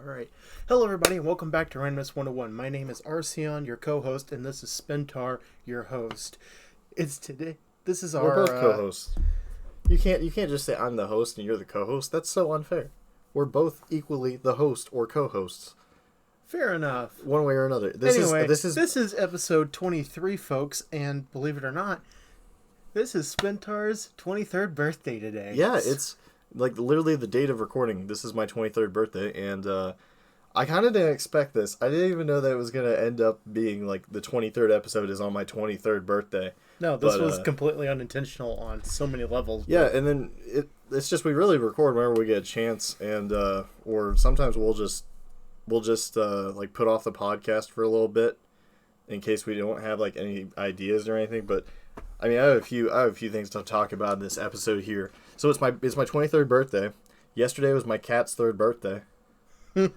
Alright. Hello everybody and welcome back to Randomness101. My name is Arceaion, your co-host, and this is Spentaur, your host. This is We're our... both co-hosts. You can't just say I'm the host and you're the co-host. That's so unfair. We're both equally the host or co-hosts. Fair enough. One way or another. This is episode 23, folks, and believe it or not, this is Spentaur's 23rd birthday today. Yeah, it's like literally the date of recording. This is my 23rd birthday, and I kind of didn't expect this. I didn't even know that it was going to end up being like the 23rd episode is on my 23rd birthday. No, this was completely unintentional on so many levels. Yeah, and then it's just we really record whenever we get a chance, and or sometimes we'll just like put off the podcast for a little bit in case we don't have like any ideas or anything. But I mean, I have a few things to talk about in this episode here. So it's my 23rd birthday. Yesterday was my cat's 3rd birthday.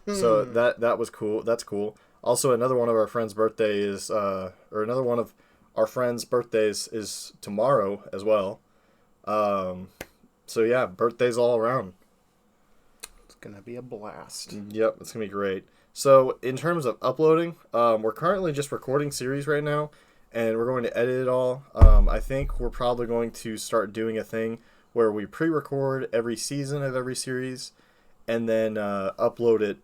So that was cool. That's cool. Also, another one of our friends' birthday is or another one of our friends' birthdays is tomorrow as well. So yeah, birthdays all around. It's gonna be a blast. Yep, it's gonna be great. So in terms of uploading, we're currently just recording series right now, and we're going to edit it all. I think we're probably going to start doing a thing where we pre-record every season of every series, and then upload it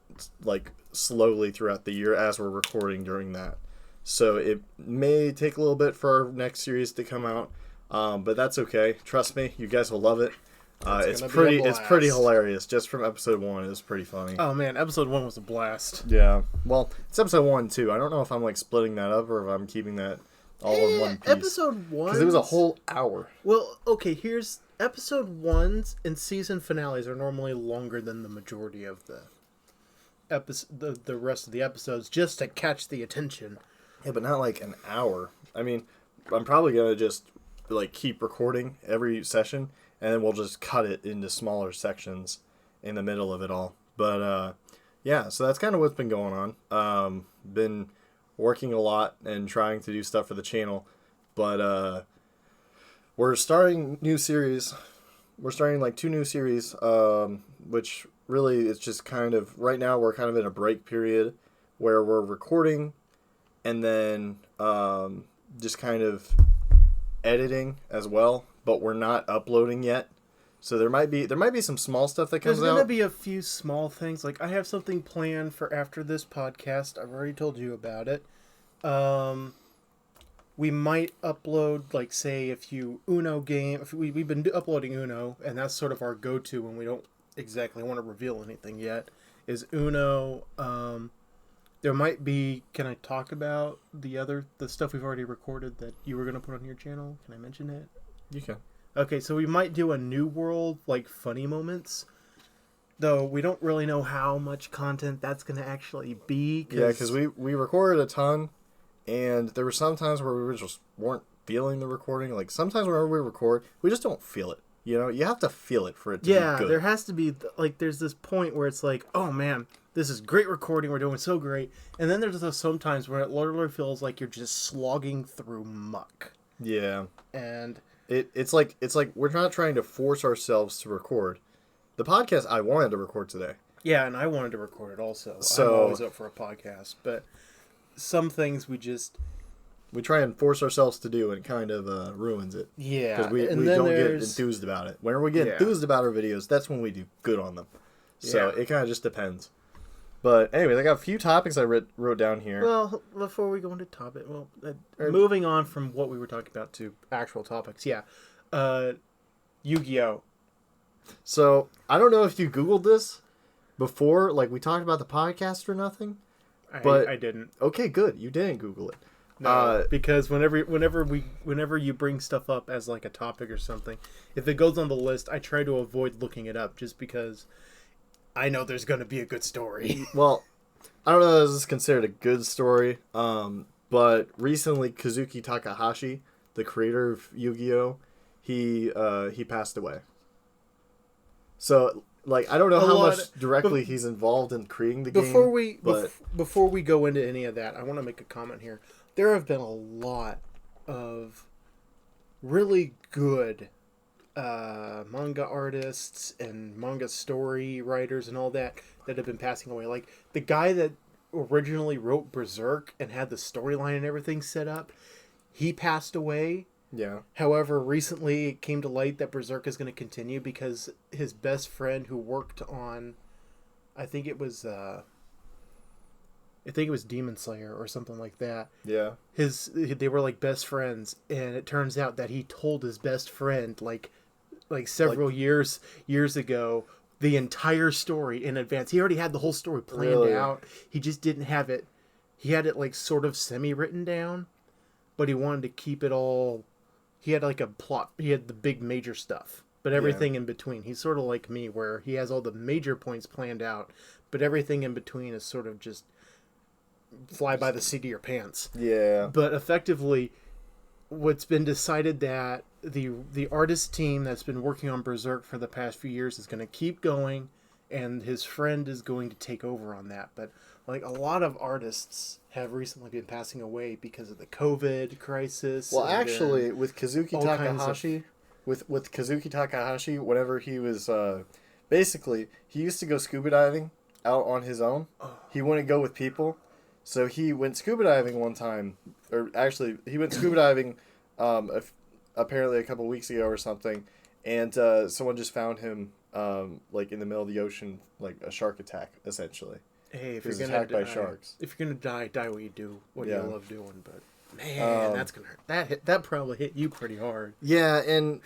like slowly throughout the year as we're recording during that. So it may take a little bit for our next series to come out, but that's okay. Trust me, you guys will love it. It's pretty hilarious. Just from episode 1, it was pretty funny. Oh man, episode 1 was a blast. Yeah, well, it's episode 1 too. I don't know if I'm like splitting that up or if I'm keeping that all in one piece. Episode 1, because it was a whole hour. Well, okay, here's episode 1s and season finales are normally longer than the majority of the rest of the episodes, just to catch the attention. Yeah, but not like an hour. I mean, I'm probably gonna just like keep recording every session, and then we'll just cut it into smaller sections in the middle of it all. But yeah, so that's kind of what's been going on. Been working a lot and trying to do stuff for the channel, but we're starting new series. We're starting like 2 new series, which really it's just kind of right now we're kind of in a break period where we're recording and then just kind of editing as well, but we're not uploading yet. So there might be some small stuff that comes out. There's going to be a few small things. Like I have something planned for after this podcast. I've already told you about it. We might upload, like, say, a few Uno game. We've been uploading Uno, and that's sort of our go-to when we don't exactly want to reveal anything yet, is Uno. There might be... Can I talk about the stuff we've already recorded that you were going to put on your channel? Can I mention it? You can. Okay, so we might do a New World, like, funny moments. Though we don't really know how much content that's going to actually be. Yeah, because we recorded a ton, and there were some times where we just weren't feeling the recording. Like, sometimes whenever we record, we just don't feel it. You know, you have to feel it for it to be good. Yeah, there has to be, like, there's this point where it's like, oh, man, this is great recording. We're doing so great. And then there's those sometimes where it literally feels like you're just slogging through muck. Yeah. And... It's like we're not trying to force ourselves to record. The podcast I wanted to record today. Yeah, and I wanted to record it also. So, I'm always up for a podcast, but some things we try and force ourselves to do, and it kind of ruins it. Yeah, because we don't get enthused about it. Whenever we get enthused about our videos, that's when we do good on them. So it kind of just depends. But anyways, I got a few topics I wrote down here. Well, before we go into topic, moving on from what we were talking about to actual topics, Yu-Gi-Oh! So, I don't know if you Googled this before, like we talked about the podcast or nothing. I didn't. Okay, good. You didn't Google it. No, because whenever you bring stuff up as like a topic or something, if it goes on the list, I try to avoid looking it up just because I know there's going to be a good story. Well, I don't know if this is considered a good story, but recently Kazuki Takahashi, the creator of Yu-Gi-Oh!, he passed away. So, like, I don't know how much directly he's involved in creating the game. Before we go into any of that, I want to make a comment here. There have been a lot of really good manga artists and manga story writers and all that have been passing away. Like the guy that originally wrote Berserk and had the storyline and everything set up, he passed away. Yeah. However, recently it came to light that Berserk is going to continue because his best friend who worked on, I think it was Demon Slayer or something like that. Yeah. They were like best friends, and it turns out that he told his best friend like several years ago the entire story in advance. He already had the whole story planned out. He just didn't have it. He had it like sort of semi written down, but he wanted to keep it all. He had like a plot. He had the big major stuff, but everything in between. He's sort of like me, where he has all the major points planned out, but everything in between is sort of just fly by the seat of your pants. Yeah. But effectively, what's been decided that the artist team that's been working on Berserk for the past few years is going to keep going, and his friend is going to take over on that. But like a lot of artists have recently been passing away because of the COVID crisis. Well, actually, with Kazuki Takahashi, with Kazuki Takahashi, whenever he was basically he used to go scuba diving out on his own. He wouldn't go with people. So he went scuba diving one time, or actually, he went scuba diving apparently a couple weeks ago or something, and someone just found him like in the middle of the ocean, like a shark attack, essentially. Hey, if he was you're gonna attacked by sharks. If you're gonna die what you do, what you love doing. But man, that's gonna hurt. That probably hit you pretty hard. Yeah, and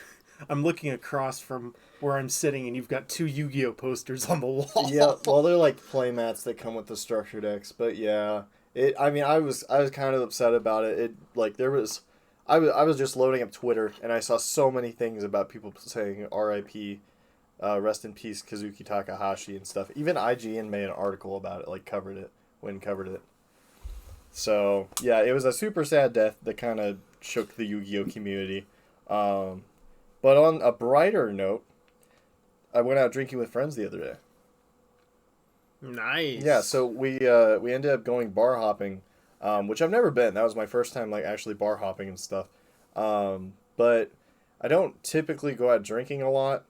I'm looking across from where I'm sitting, and you've got 2 Yu-Gi-Oh posters on the wall. Yeah, well, they're like play mats that come with the structure decks, but yeah, I mean, I was kind of upset about it. It like I was just loading up Twitter, and I saw so many things about people saying R.I.P. Rest in peace, Kazuki Takahashi and stuff. Even IGN made an article about it, like covered it. So yeah, it was a super sad death that kind of shook the Yu-Gi-Oh community. But on a brighter note, I went out drinking with friends the other day. Nice. Yeah, so we ended up going bar hopping, which I've never been. That was my first time like actually bar hopping and stuff. But I don't typically go out drinking a lot.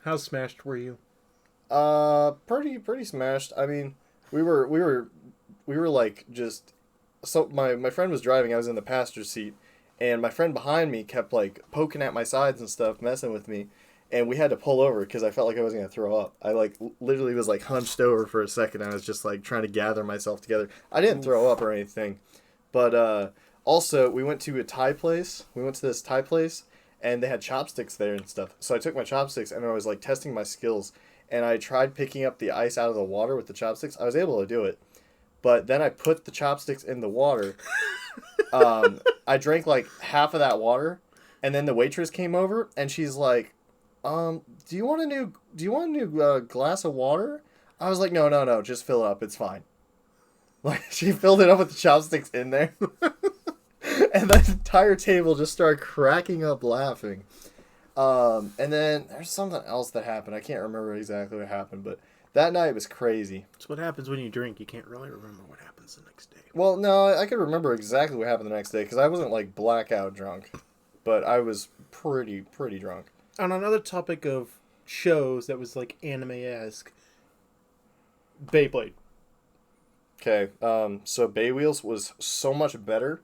How smashed were you? Pretty smashed. I mean, we were like just so my friend was driving. I was in the passenger seat, and my friend behind me kept like poking at my sides and stuff, messing with me. And we had to pull over because I felt like I was going to throw up. I like literally was like hunched over for a second. I was just like trying to gather myself together. I didn't throw up or anything. But also, we went to a Thai place. We went to this Thai place, and they had chopsticks there and stuff. So I took my chopsticks, and I was like testing my skills. And I tried picking up the ice out of the water with the chopsticks. I was able to do it. But then I put the chopsticks in the water. I drank like half of that water. And then the waitress came over, and she's like, do you want a new glass of water? I was like, no, just fill it up. It's fine. Like, she filled it up with the chopsticks in there. And the entire table just started cracking up laughing. And then there's something else that happened. I can't remember exactly what happened, but that night was crazy. It's what happens when you drink. You can't really remember what happens the next day. Well, no, I could remember exactly what happened the next day because I wasn't like blackout drunk, but I was pretty drunk. On another topic of shows that was like anime-esque, Beyblade. Okay, so Bay Wheels was so much better.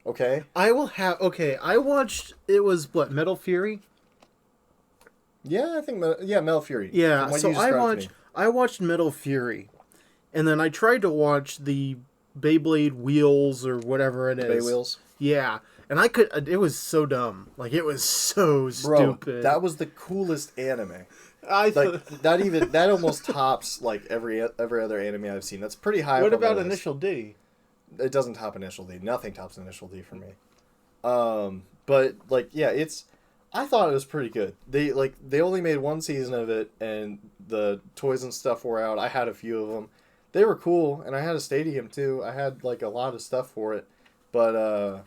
Okay. I watched, it was what, Metal Fury? Yeah, I think, Metal Fury. Yeah, so I watched Metal Fury, and then I tried to watch the Beyblade Wheels or whatever it is. Bay Wheels? Yeah. And it was so dumb. Like, it was so stupid. Bro, that was the coolest anime. That almost tops, like, every other anime I've seen. That's pretty high. What about Initial D? It doesn't top Initial D. Nothing tops Initial D for me. But, like, yeah, I thought it was pretty good. They only made one season of it, and the toys and stuff were out. I had a few of them. They were cool, and I had a stadium, too. I had, like, a lot of stuff for it. But,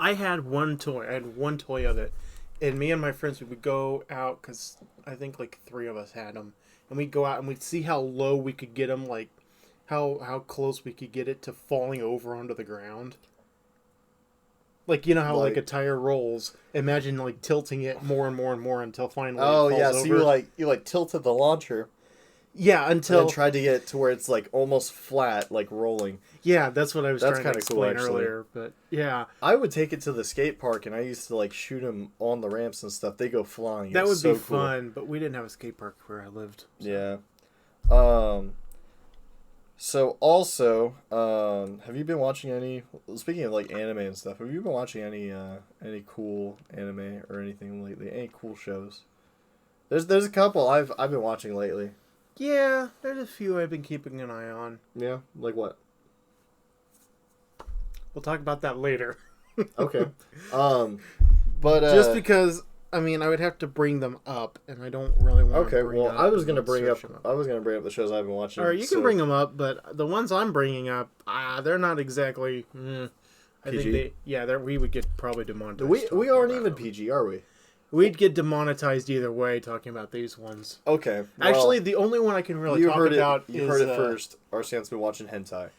I had one toy. I had one toy of it. And me and my friends, we would go out, because I think like 3 of us had them. And we'd go out and we'd see how low we could get them, like how close we could get it to falling over onto the ground. Like, you know how like Like- a tire rolls. Imagine like tilting it more and more and more until finally Oh it falls yeah, over. so you tilted the launcher Yeah, and until then tried to get it to where it's like almost flat, like rolling. yeah, that's what I was That's trying to kinda cool, explain actually. earlier. But yeah, I would take it to the skate park, and I used to like shoot them on the ramps and stuff. They go flying. that It's would so be cool. fun. But we didn't have a skate park where I lived. So. Yeah. So also, have you been watching any? Speaking of like anime and stuff, have you been watching any cool anime or anything lately? Any cool shows? There's a couple I've been watching lately. Yeah, there's a few I've been keeping an eye on. Yeah, like what? We'll talk about that later. Okay. But Just because I mean I would have to bring them up, and I don't really want. okay, to bring well, up I was gonna bring up search them I was gonna bring up the shows I've been watching. Or you can so- bring them up, but the ones I'm bringing up, they're not exactly. I PG? think we would get probably demonetized. We talking aren't about even them. PG, are we? We'd get demonetized either way talking about these ones. Okay. Well, Actually, the only one I can really talk about You is heard it first. Arceion's been watching hentai.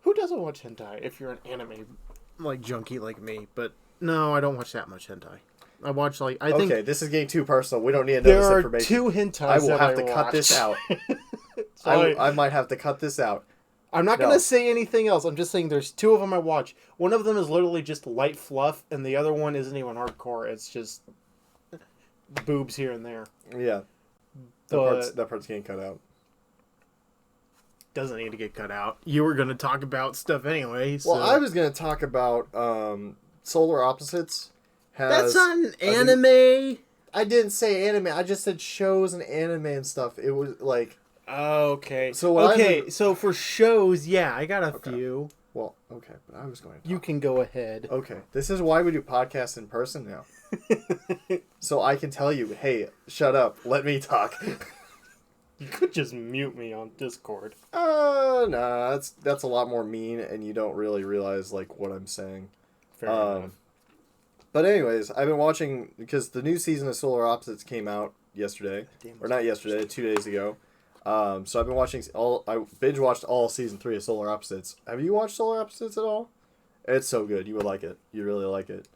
who doesn't watch hentai if you're an anime like junkie like me. But no, I don't watch that much hentai. I watch like I think Okay, this is getting too personal. We don't need to know there this are information. two hentais. I will that have to cut this watch. out. So I might have to cut this out. I'm not No. going to say anything else. I'm just saying there's two of them I watch. One of them is literally just light fluff, and the other one isn't even hardcore. It's just boobs here and there. Yeah. But That part's getting cut out. doesn't need to get cut out. You were going to talk about stuff anyway. So. Well, I was going to talk about Solar Opposites. That's not an anime. I didn't say anime. I just said shows and anime and stuff. It was like... Okay. So what so for shows, yeah, I got a few. Well, okay, but I was going to talk. You can go ahead. Okay, this is why we do podcasts in person now. So I can tell you, hey, shut up, let me talk. You could just mute me on Discord. Nah, that's a lot more mean, and you don't really realize like what I'm saying. Fair enough. But anyways, I've been watching because the new season of Solar Opposites came out yesterday, or not yesterday, 2 days ago. So I've been watching I binge watched all season 3 of Solar Opposites. Have you watched Solar Opposites at all? It's so good. You would like it. You really like it.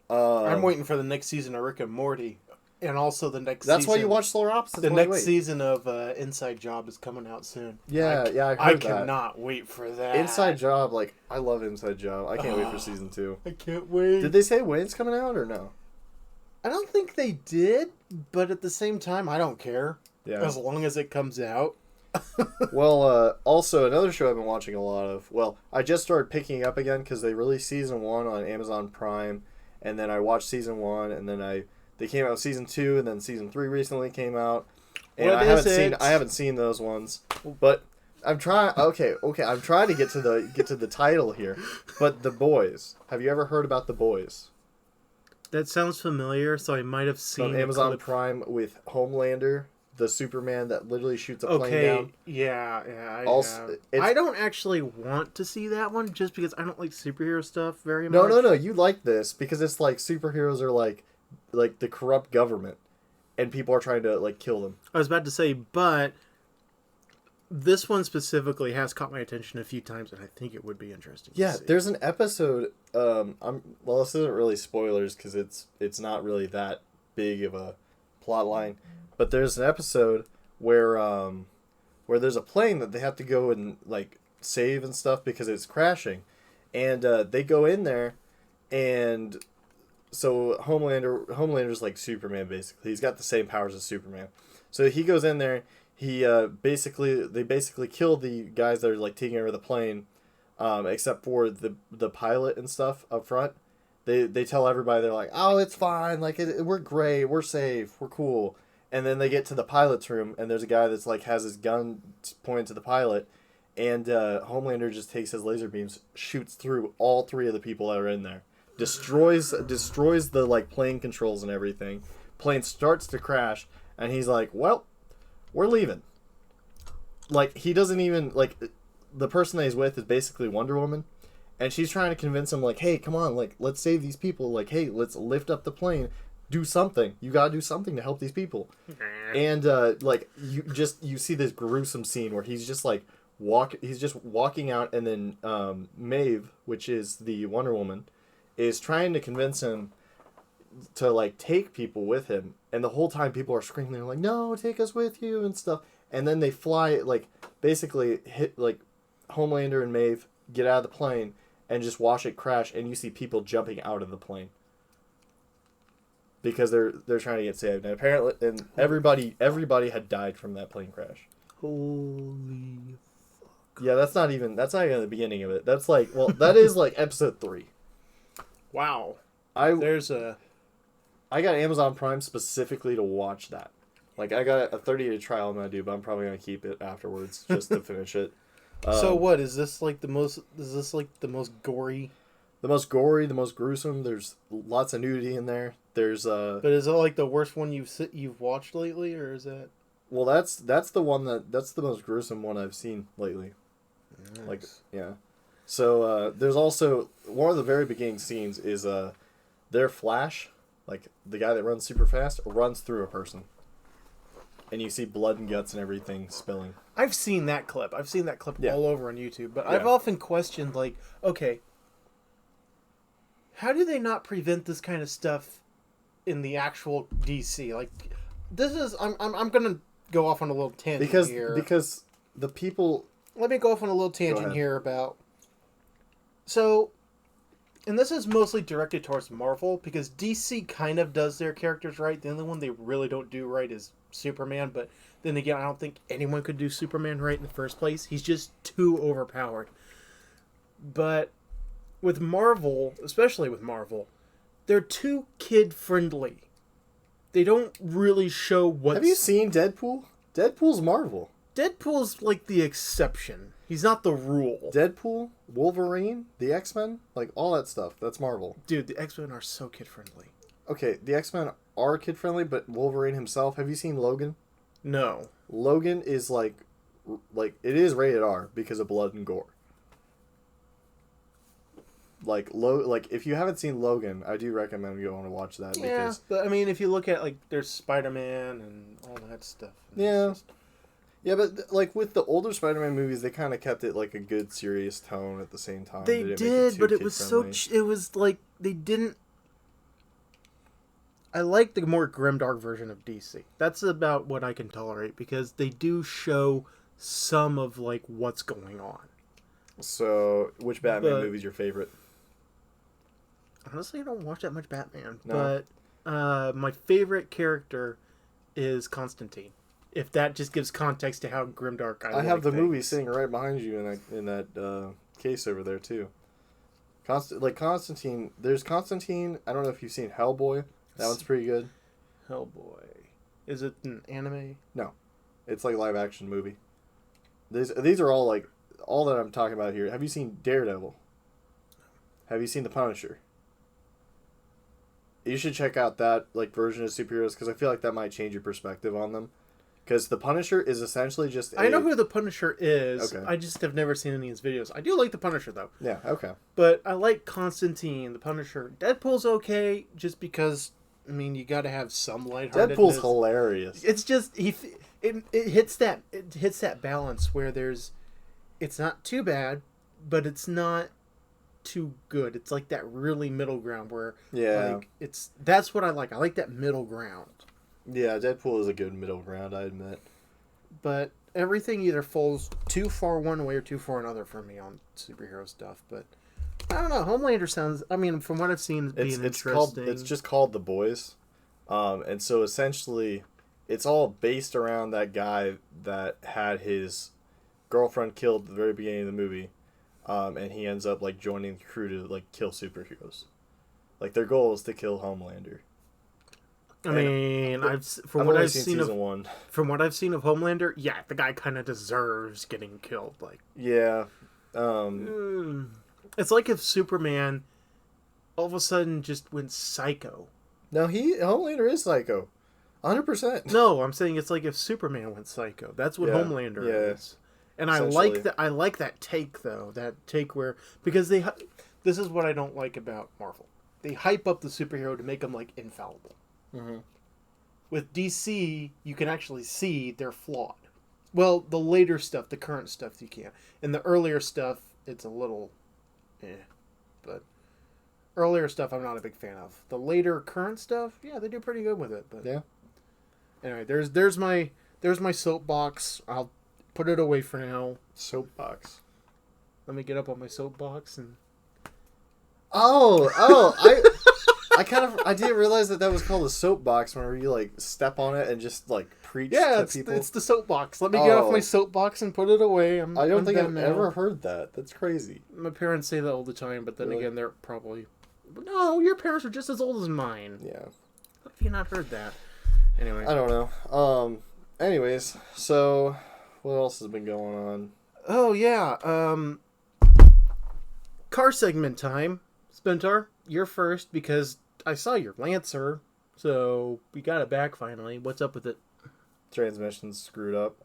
I'm waiting for the next season of Rick and Morty, and also the next. That's season, why you watch Solar Opposites. The Why next wait? season of Inside Job is coming out soon. Yeah, I I heard that. cannot wait for that. Inside Job, like I love Inside Job. I can't wait for season 2. I can't wait. Did they say when it's coming out or no? I don't think they did, but at the same time, I don't care. Yeah. As long as it comes out. Well, also another show I've been watching a lot of. Well, I just started picking up again because they released season 1 on Amazon Prime, and then I watched season 1, and then they came out with season 2, and then season 3 recently came out. And What is it? I haven't seen those ones, but I'm trying. Okay, I'm trying to get to the title here. But The Boys. Have you ever heard about The Boys? That sounds familiar, so I might have It's seen on the Amazon clip. Prime with Homelander, the Superman that literally shoots a plane Okay, down. yeah. Also, it's- I don't actually want to see that one just because I don't like superhero stuff very much. No. You like this because it's like superheroes are like the corrupt government, and people are trying to like kill them. I was about to say, but this one specifically has caught my attention a few times, and I think it would be interesting. Yeah, to see. there's an episode. This isn't really spoilers because it's not really that big of a plot line, but there's an episode where there's a plane that they have to go and like save and stuff because it's crashing, and they go in there, and so Homelander's like Superman basically. He's got the same powers as Superman, so he goes in there. They basically kill the guys that are like taking over the plane, except for the pilot and stuff up front. They tell everybody, they're like, oh, it's fine, like we're great, we're safe, we're cool. And then they get to the pilot's room, and there's a guy that's like has his gun pointed to the pilot, and Homelander just takes his laser beams, shoots through all 3 of the people that are in there, destroys the like plane controls and everything. Plane starts to crash, and he's like, well, we're leaving. Like, he doesn't even, like, the person that he's with is basically Wonder Woman, and she's trying to convince him, like, hey, come on, like, let's save these people, like, hey, let's lift up the plane, do something, you gotta do something to help these people. And, like, you see this gruesome scene where he's just, like, walking out, and then, Maeve, which is the Wonder Woman, is trying to convince him to like take people with him, and the whole time people are screaming, they're like, "No, take us with you" and stuff. And then they fly, like basically hit like Homelander and Maeve get out of the plane and just watch it crash, and you see people jumping out of the plane because they're trying to get saved. And apparently, and everybody had died from that plane crash. Holy. Yeah, that's not even the beginning of it. That's like, well, that is like episode 3. Wow. I got Amazon Prime specifically to watch that. Like, I got a 30-day trial I'm going to do, but I'm probably going to keep it afterwards just to finish it. So what, is this like the most gory? The most gory, the most gruesome. There's lots of nudity in there. There's But is it like the worst one you've watched lately, or is that? Well, that's the most gruesome one I've seen lately. Nice. Like, yeah. So there's also one of the very beginning scenes is their Flash, like the guy that runs super fast, runs through a person, and you see blood and guts and everything spilling. I've seen that clip. Yeah. All over on YouTube. But Yeah. I've often questioned, like, okay, how do they not prevent this kind of stuff in the actual DC? Like, this is I'm gonna go off on a little tangent here. Because the people. Let me go off on a little tangent here about. So, and this is mostly directed towards Marvel, because DC kind of does their characters right. The only one they really don't do right is Superman, but then again, I don't think anyone could do Superman right in the first place. He's just too overpowered. But with Marvel, especially with Marvel, they're too kid-friendly. They don't really show what's... Have you seen Deadpool? Deadpool's Marvel. Deadpool's like the exception. He's not the rule. Deadpool, Wolverine, the X-Men, like all that stuff. That's Marvel. Dude, the X-Men are so kid-friendly. Okay, the X-Men are kid-friendly, but Wolverine himself, have you seen Logan? No. Logan is like it is rated R because of blood and gore. Like if you haven't seen Logan, I do recommend going to watch that. Yeah, because but I mean, if you look at like there's Spider-Man and all that stuff. Yeah. Yeah, but like with the older Spider-Man movies, they kind of kept it like a good serious tone at the same time. They did, but it was so it was like they didn't. I like the more grimdark version of DC. That's about what I can tolerate, because they do show some of like what's going on. So, which Batman movie is your favorite? Honestly, I don't watch that much Batman, No. but my favorite character is Constantine. If that just gives context to how grimdark I have the things. movie sitting right behind you in that case over there too. Constantine. There's Constantine. I don't know if you've seen Hellboy. That one's pretty good. Hellboy. Is it an anime? No, it's like live action movie. These are all like all that I'm talking about here. Have you seen Daredevil? Have you seen The Punisher? You should check out that like version of superheroes, because I feel like that might change your perspective on them. Because The Punisher is essentially just I know who The Punisher is. Okay. I just have never seen any of his videos. I do like The Punisher, though. Yeah, okay. But I like Constantine, The Punisher. Deadpool's okay, just because, I mean, you gotta have some lightheartedness. Deadpool's hilarious. It's just, it hits that balance where it's not too bad, but it's not too good. It's like that really middle ground where, Yeah. like, that's what I like. I like that middle ground. Yeah, Deadpool is a good middle ground, I admit. But everything either falls too far one way or too far another for me on superhero stuff. But I don't know. Homelander sounds, I mean, from what I've seen, being interesting. It's just called The Boys. And so essentially, it's all based around that guy that had his girlfriend killed at the very beginning of the movie. And he ends up like joining the crew to like kill superheroes. Like their goal is to kill Homelander. I mean, from what I've seen of Homelander, yeah, the guy kind of deserves getting killed. Like, yeah, it's like if Superman all of a sudden just went psycho. No, Homelander is psycho, 100%. No, I'm saying it's like if Superman went psycho. That's what Homelander is. And I like that. I like that take though. That take where, because this is what I don't like about Marvel. They hype up the superhero to make them like infallible. Mm-hmm. With DC, you can actually see they're flawed. Well, the later stuff, the current stuff, you can't. In the earlier stuff, it's a little, but earlier stuff I'm not a big fan of. The later current stuff, yeah, they do pretty good with it. But Yeah. anyway, there's my soapbox. I'll put it away for now. Soapbox. Let me get up on my soapbox and. I didn't realize that was called a soapbox whenever you like step on it and just like preach to people. It's the soapbox. Let me get off my soapbox and put it away. I don't think I've ever heard that. That's crazy. My parents say that all the time, but then again, they're probably... No, your parents are just as old as mine. Yeah. How have you not heard that? Anyway. I don't know. Anyways, so what else has been going on? Oh, yeah. Car segment time. Spentaur, you're first because I saw your Lancer, so we got it back finally. What's up with it? Transmission's screwed up.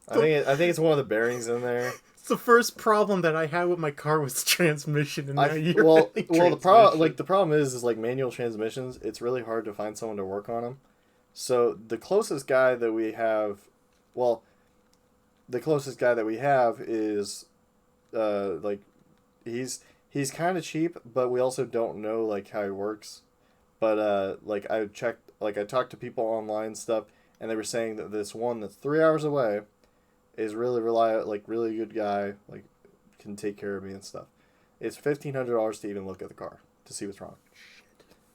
I think it's one of the bearings in there. It's the first problem that I had with my car was transmission, and now the problem is like manual transmissions. It's really hard to find someone to work on them. So the closest guy that we have is, like, he's kind of cheap, but we also don't know like how he works. But like I talked to people online and stuff, and they were saying that this one that's 3 hours away is really reliable, like really good guy, like can take care of me and stuff. It's $1,500 to even look at the car to see what's wrong.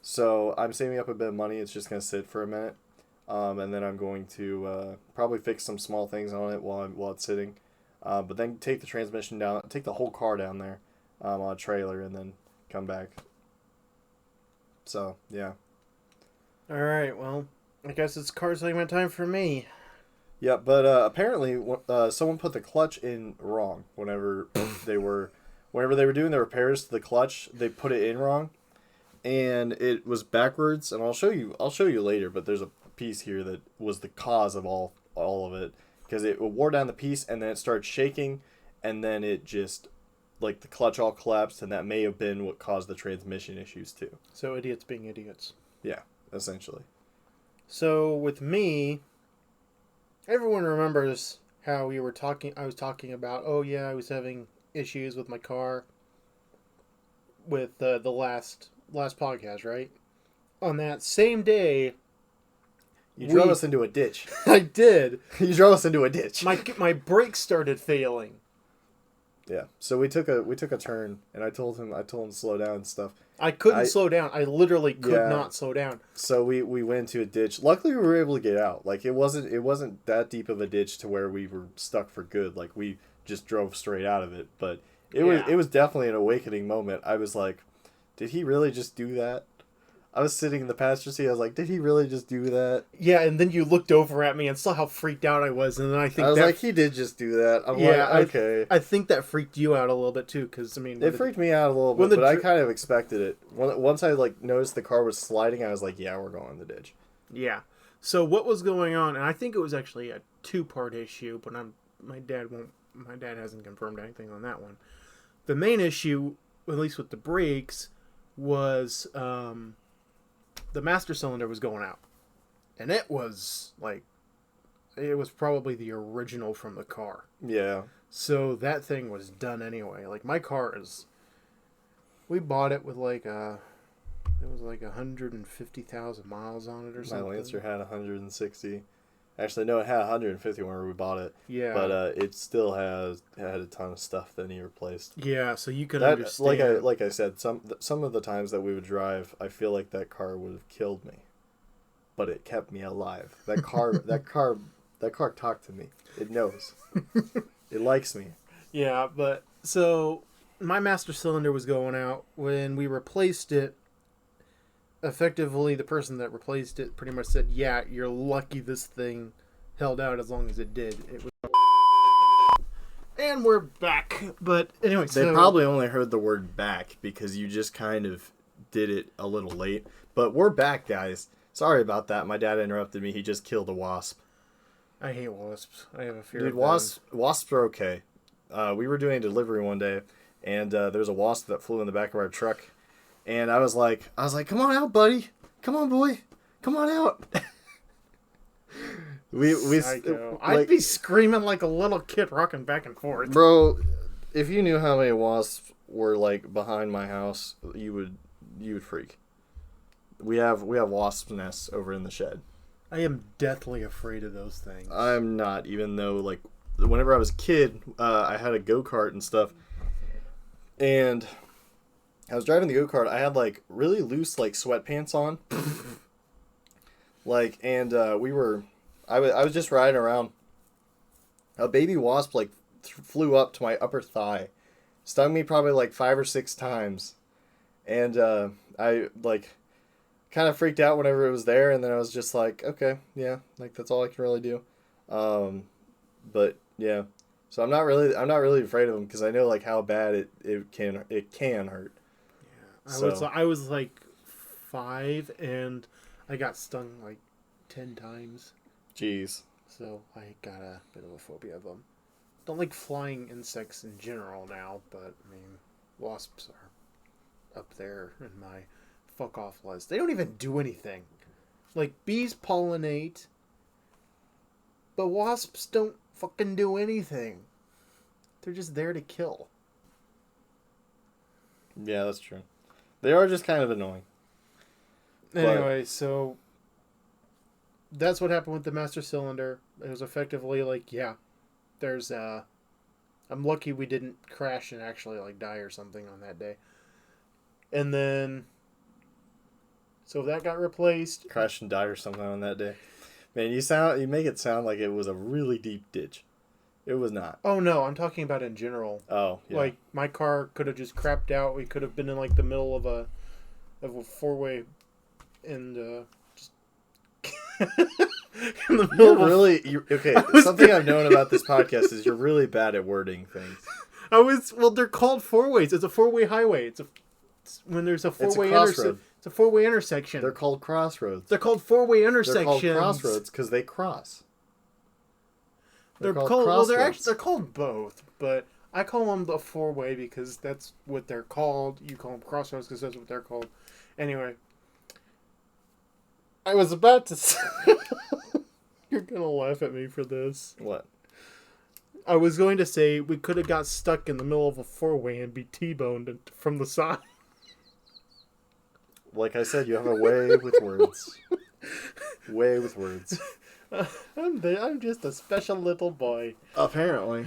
So I'm saving up a bit of money. It's just gonna sit for a minute, and then I'm going to probably fix some small things on it while it's sitting, but then take the transmission down, take the whole car down there, on a trailer, and then come back. So yeah. All right. Well, I guess it's car segment time for me. Yeah, but apparently someone put the clutch in wrong whenever they were doing the repairs to the clutch. They put it in wrong, and it was backwards. And I'll show you later. But there's a piece here that was the cause of all of it, because it wore down the piece and then it started shaking, and then it just like the clutch all collapsed, and that may have been what caused the transmission issues too. So idiots being idiots. Yeah, essentially. So with me, everyone remembers how I was talking about, oh yeah, I was having issues with my car with the last podcast, right? On that same day, you drove us into a ditch. I did. You drove us into a ditch. My brakes started failing. Yeah. So we took a turn, and I told him to slow down and stuff. I couldn't slow down. I literally could not slow down. So we went into a ditch. Luckily, we were able to get out. Like it wasn't that deep of a ditch to where we were stuck for good. Like we just drove straight out of it. But it was definitely an awakening moment. I was like, did he really just do that? I was sitting in the passenger seat. I was like, did he really just do that? Yeah, and then you looked over at me and saw how freaked out I was, and then I was like, he did just do that. I'm like, okay. I think that freaked you out a little bit too, because I mean, it freaked me out a little bit, but I kind of expected it. Once I like noticed the car was sliding, I was like, yeah, we're going in the ditch. Yeah. So what was going on? And I think it was actually a 2-part issue, but my dad hasn't confirmed anything on that one. The main issue, at least with the brakes, was the master cylinder was going out, and it was probably the original from the car. Yeah. So that thing was done anyway. Like my car we bought it with it was like 150,000 miles on it or something. My Lancer had 160. Actually, no, it had 150 whenever we bought it. Yeah. But it still had a ton of stuff that he replaced. Yeah, so you could understand. Like I said, some of the times that we would drive, I feel like that car would have killed me, but it kept me alive. That car talked to me. It knows. It likes me. Yeah, but so my master cylinder was going out when we replaced it. Effectively, the person that replaced it pretty much said, yeah, you're lucky this thing held out as long as it did. It was... And we're back. But anyway, they probably only heard the word back because you just kind of did it a little late. But we're back, guys. Sorry about that. My dad interrupted me. He just killed a wasp. I hate wasps. I have a fear of them. Wasps are okay. We were doing a delivery one day, and there was a wasp that flew in the back of our truck. And I was like, come on out, buddy. Come on, boy. Come on out. I'd be screaming like a little kid rocking back and forth. Bro, If you knew how many wasps were like behind my house, you would freak. We have wasp nests over in the shed. I am deathly afraid of those things. I'm not, even though like whenever I was a kid, I had a go-kart and stuff, and I was driving the go-kart. I had like really loose like sweatpants on, like, and I was just riding around. A baby wasp like flew up to my upper thigh, stung me probably like 5 or 6 times, and I like kind of freaked out whenever it was there, and then I was just like, okay, yeah, like that's all I can really do. But yeah, so I'm not really afraid of them because I know like how bad it can hurt. Yeah, I was like 5 and I got stung like 10 times. Jeez. So I got a bit of a phobia of them. Don't like flying insects in general now, but I mean, wasps are up there in my fuck off list. They don't even do anything. Like, bees pollinate, but wasps don't fucking do anything. They're just there to kill. Yeah, that's true. They are just kind of annoying. Anyway, so that's what happened with the master cylinder. It was effectively like, yeah, there's I'm lucky we didn't crash and actually like die or something on that day. And then so that got replaced. Crash and die or something on that day. Man, you make it sound like it was a really deep ditch. It was not. Oh no, I'm talking about in general. Oh, yeah. Like my car could have just crapped out. We could have been in like the middle of a four-way and just in the middle okay. Something I've known about this podcast is you're really bad at wording things. They're called four-ways. It's a four-way highway. When there's a four-way intersection. It's a four-way intersection. They're called crossroads. They're called four-way intersections. They're called crossroads because they cross. They're called well, they're called both, but I call them the four-way because that's what they're called. You call them crossroads because that's what they're called. Anyway, I was about to say... You're going to laugh at me for this. What? I was going to say we could have got stuck in the middle of a four-way and be T-boned from the side. Like I said, you have a way with words. Way with words. I'm just a special little boy. Apparently.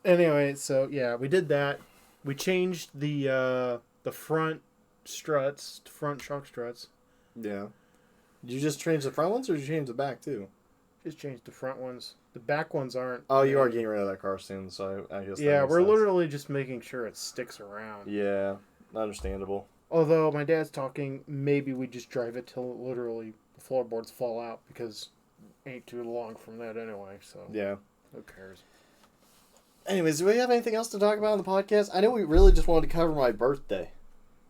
Anyway, so yeah, we did that. We changed the front struts, front shock struts. Yeah. Did you just change the front ones, or did you change the back too? Just changed the front ones. The back ones aren't. Oh, you are getting rid of that car soon, so I guess. Yeah, we're literally just making sure it sticks around. Yeah, understandable. Although my dad's talking, maybe we just drive it till literally the floorboards fall out because ain't too long from that anyway. So yeah, who cares? Anyways, do we have anything else to talk about on the podcast? I know we really just wanted to cover my birthday.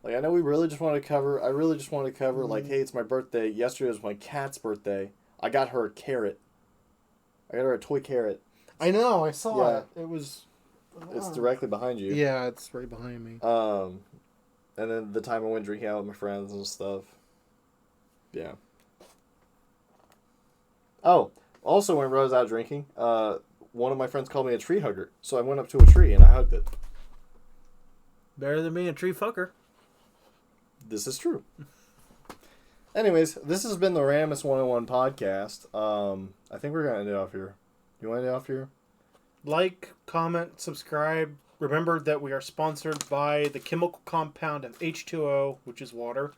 Like, I know we really just wanted to cover... I really just wanted to cover, like, hey, it's my birthday. Yesterday was my cat's birthday. I got her a carrot. I got her a toy carrot. I know, I saw it. It was... It's directly behind you. Yeah, it's right behind me. And then the time I went drinking out with my friends and stuff. Yeah. Oh, also when I was out drinking, one of my friends called me a tree hugger. So I went up to a tree and I hugged it. Better than being a tree fucker. This is true. Anyways, this has been the Randomness101 podcast. I think we're going to end it off here. You want to end it off here? Like, comment, subscribe. Remember that we are sponsored by the chemical compound of H2O, which is water.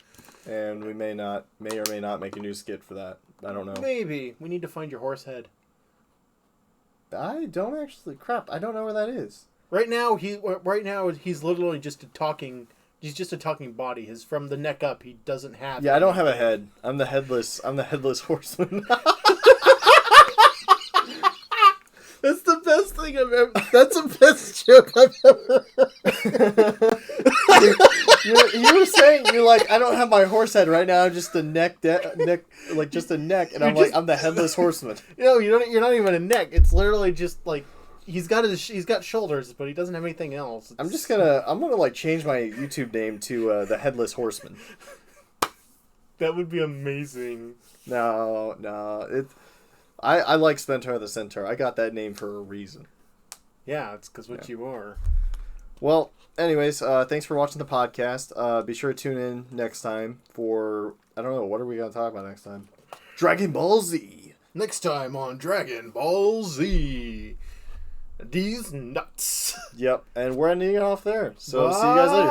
And we may or may not make a new skit for that. I don't know. Maybe. We need to find your horse head. I don't actually... Crap, I don't know where that is. Right now, he's literally just a talking... He's just a talking body. His from the neck up, he doesn't have... Yeah, I don't have a head. I'm the headless horseman. That's the best thing I've ever... That's the best joke I've ever... you were saying, you're like, I don't have my horse head right now, just a neck, like just a neck, and I'm like, I'm the headless horseman. You're not even a neck. It's literally just like, he's got shoulders, but he doesn't have anything else. I'm gonna like change my YouTube name to the Headless Horseman. That would be amazing. No, I like Spentaurthecentaur. I got that name for a reason. Yeah, it's because what you are. Well, anyways, thanks for watching the podcast. Be sure to tune in next time for, I don't know, what are we going to talk about next time? Dragon Ball Z! Next time on Dragon Ball Z. These nuts. Yep, and we're ending it off there. So see you guys later.